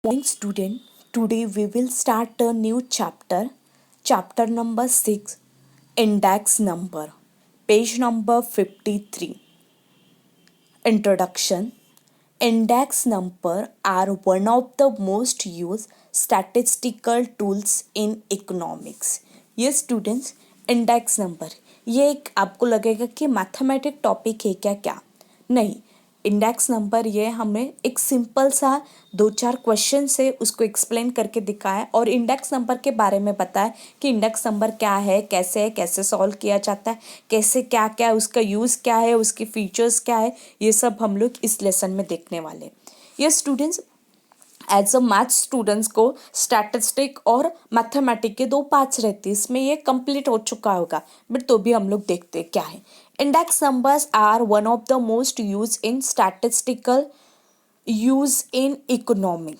Morning student, today we will start a new chapter number 6, index number, page number 53. Introduction. Index number are one of the most used statistical tools in economics. ये students index number ये एक आपको लगेगा कि mathematic topic है क्या नहीं। Index number ये हमें एक सिंपल सा दो चार क्वेश्चन से उसको एक्सप्लेन करके दिखाया और इंडेक्स नंबर के बारे में बताया कि इंडेक्स नंबर क्या है, कैसे सॉल्व किया जाता है, कैसे क्या क्या उसका यूज़ क्या है, उसके फीचर्स क्या है, ये सब हम लोग इस लेसन में देखने वाले। ये students as a math students को स्टैटिस्टिक और मैथमेटिक के दो पार्ट्स रहते हैं, इसमें ये कंप्लीट हो चुका होगा बट तो भी हम लोग देखते हैं क्या है। Index numbers are one of the most use in statistical use in economy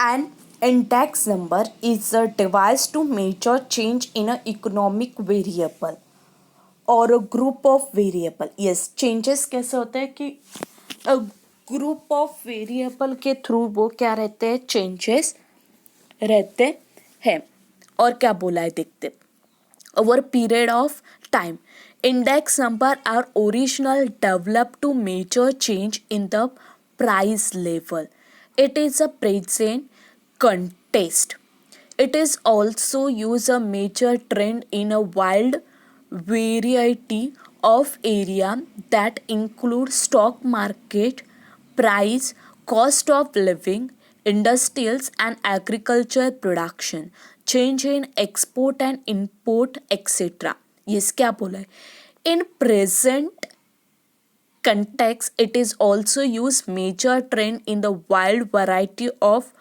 and index number is a device to measure change in an economic variable और group of variable. Yes, changes कैसे होते हैं कि group of variable के through वो क्या रहते हैं, चेंजेस रहते हैं। और क्या बोला है देखते, over period of time index number are original develop to measure change in the price level. It is a present contest. It is also used a major trend in a wide variety of area that include stock market, price, cost of living, industrials and agriculture production, change in export and import, etc. Yes, क्या बोला है? In present context, it is also used major trend in the wide variety of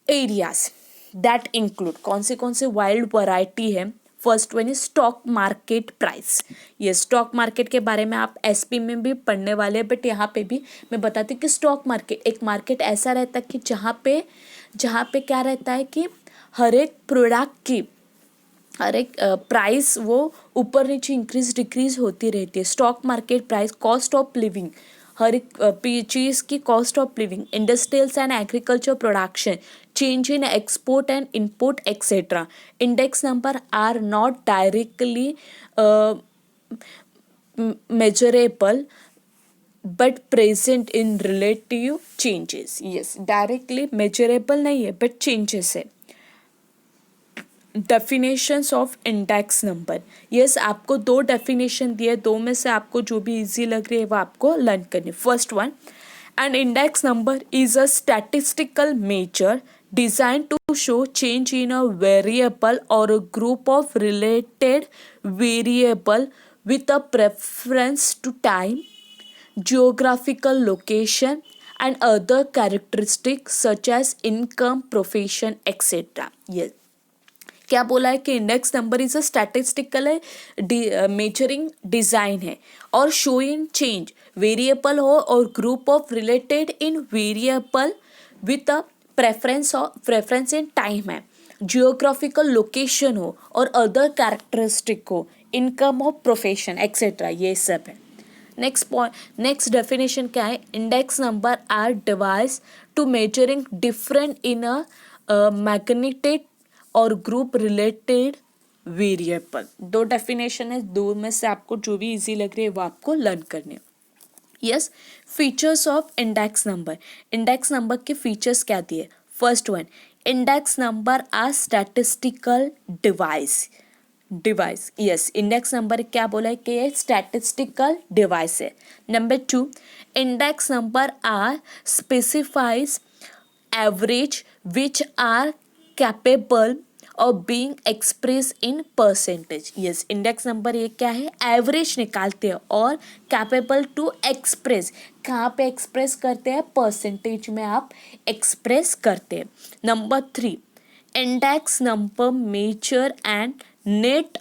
areas that include कौन से wild variety है। First one is stock market price. ये stock market के बारे में आप एसपी में भी पढ़ने वाले हैं बट यहाँ पे भी मैं बताती हूँ कि स्टॉक मार्केट एक मार्केट ऐसा रहता है कि जहाँ पे क्या रहता है कि हर एक प्रोडक्ट की हर एक प्राइस वो ऊपर नीचे इंक्रीज डिक्रीज होती रहती है। Stock market price, cost of living, हर एक चीज़ की cost of living, industrials and agriculture production, change in export and import, etc. Index number are not directly measurable but present in relative changes. Yes, directly measurable नहीं है but changes है। Definitions of index number. Yes, आपको दो definition दिए, दो में से आपको जो भी इजी लग रही है वो आपको लर्न करनी। First one, an index number is a statistical measure designed to show change in a variable or a group of related variable with a preference to time, geographical location and other characteristics such as income, profession, etc. Yes, क्या बोला है कि index number is a statistical measuring design है और show in change variable हो और group of related in variable with a preference in time है, geographical location हो और अदर कैरेक्टरिस्टिक हो, इनकम हो, प्रोफेशन एक्सेट्रा, ये सब है। नेक्स्ट डेफिनेशन क्या है, index number are device to measuring different in a magnitude और ग्रुप रिलेटेड वेरिएबल। दो डेफिनेशन है, दो में से आपको जो भी इजी लग रही है वो आपको लर्न करने। Yes, features of index number. Index number के फीचर्स क्या दिए। First one, index number are statistical device. Yes, index number क्या बोला है कि ये स्टैटिस्टिकल डिवाइस है। Number two, index number are specifies average which are capable or being express in percentage. Yes, index number ये क्या है, एवरेज निकालते हैं और कैपेबल टू एक्सप्रेस, कहाँ पे एक्सप्रेस करते हैं, परसेंटेज में आप एक्सप्रेस करते हैं। Number three, index number measure and net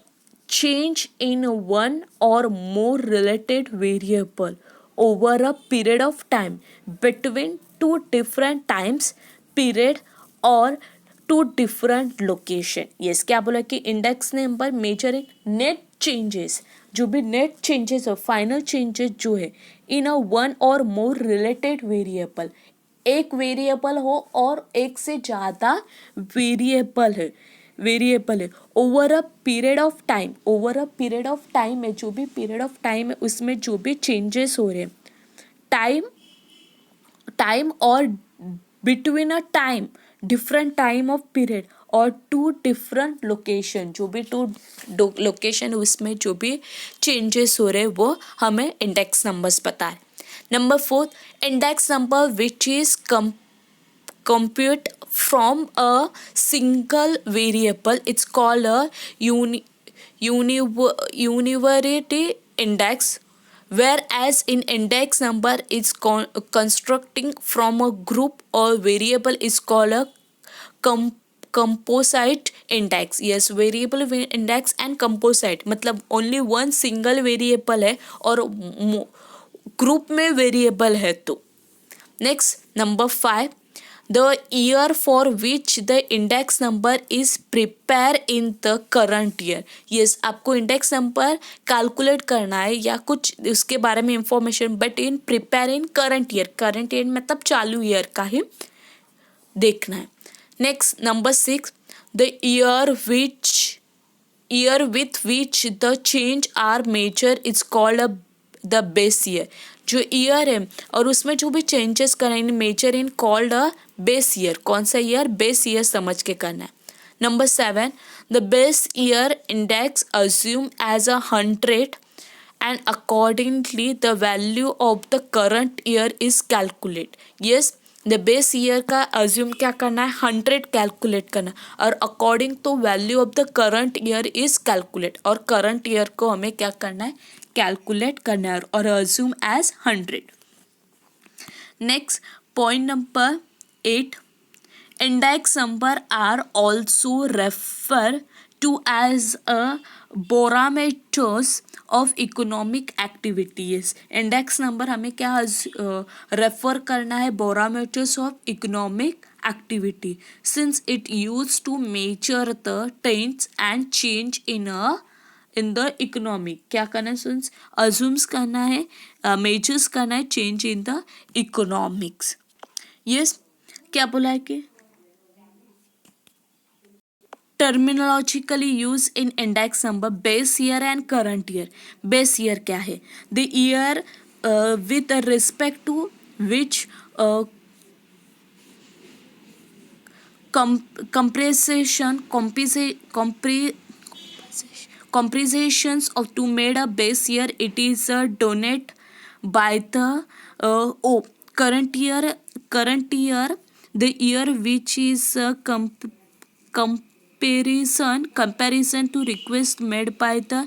change in one or more related variable over a period of time between two different times period or to different location. Yes, क्या बोला कि index number measure in net changes, जो भी net changes or final changes जो है in a one or more related variable एक variable हो और एक से ज़्यादा वेरिएबल है over a period of time, over a period of time में जो भी पीरियड ऑफ टाइम है उसमें जो भी चेंजेस हो रहे हैं, टाइम टाइम और between a time different time of period और टू डिफरेंट लोकेशन, जो भी टू लोकेशन उसमें जो भी चेंजेस हो रहे हैं वो हमें इंडेक्स नंबर्स पता है. Number 4, index number which is compute from a single variable, it's called a univariate index, whereas in index number is constructing from a group or variable is called a composite index. yes, variable index and composite मतलब only one single variable है और group में variable है. तो next number 5, the year for which the index number is prepare in the current year. yes, आपको index number calculate करना है या कुछ उसके बारे में information, but in prepare in current year, current year मतलब चालू ईयर का ही देखना है. Next number 6, the year with which the change are measured is called a the base year. जो ईयर है और उसमें जो भी चेंजेस करेंगे measure in called a base year. कौन सा ईयर? बेस ईयर समझ के करना है. Number 7, the base year index assume as 100 and accordingly the value of the current year is calculate. Yes, the base year का assume क्या करना है? 100 कैलकुलेट करना और according to value of the current year is calculate. और current year को हमें क्या करना है? कैलकुलेट करना है और assume as 100. Next point number 8, index number are also refer to as a barometers of economic activities. Index number हमें क्या रेफर करना है? Barometers of economic activity, since it use to measure the trends and change in the economic. क्या करना है? Since assumes करना है, measures करना है change in the economics. Yes, क्या बोला है कि terminologically use in index number base year and current year. Base year क्या है? The year with respect to which compensations of to made a base year. It is donated by the current year the year which is comparison to request made by the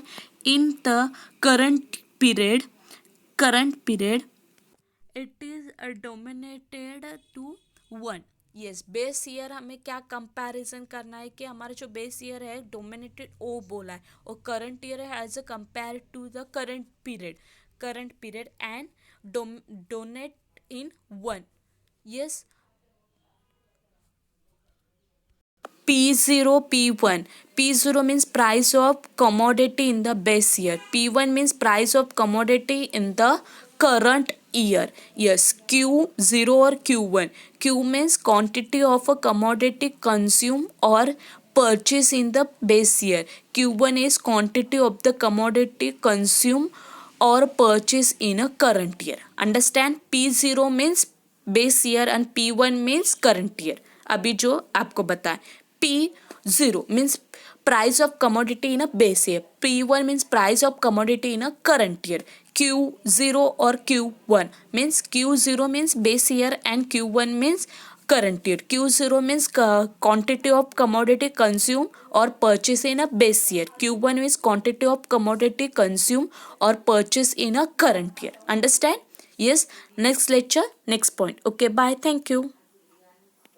in the current period it is dominated to 1. Yes, base year हमें क्या comparison करना है कि हमारा जो base year है dominated ओ बोला है और करंट ईयर है as a compare to the current period and donate in 1. Yes, P0 P1. P0 means price of commodity in the base year. P1 means price of commodity in the current year. Yes, Q0 or Q1. Q means quantity of a commodity consumed or purchase in the base year. Q1 is quantity of the commodity consumed or purchase in a current year. Understand? P0 means base year and P1 means current year. अभी जो आपको बताएं, P0 means price of commodity in a base year. P1 means price of commodity in a current year. Q0 or Q1 means Q0 means base year and Q1 means current year. Q0 means quantity of commodity consumed or purchase in a base year. Q1 means quantity of commodity consumed or purchase in a current year. Understand? Yes. Next lecture, next point. Okay, bye. Thank you.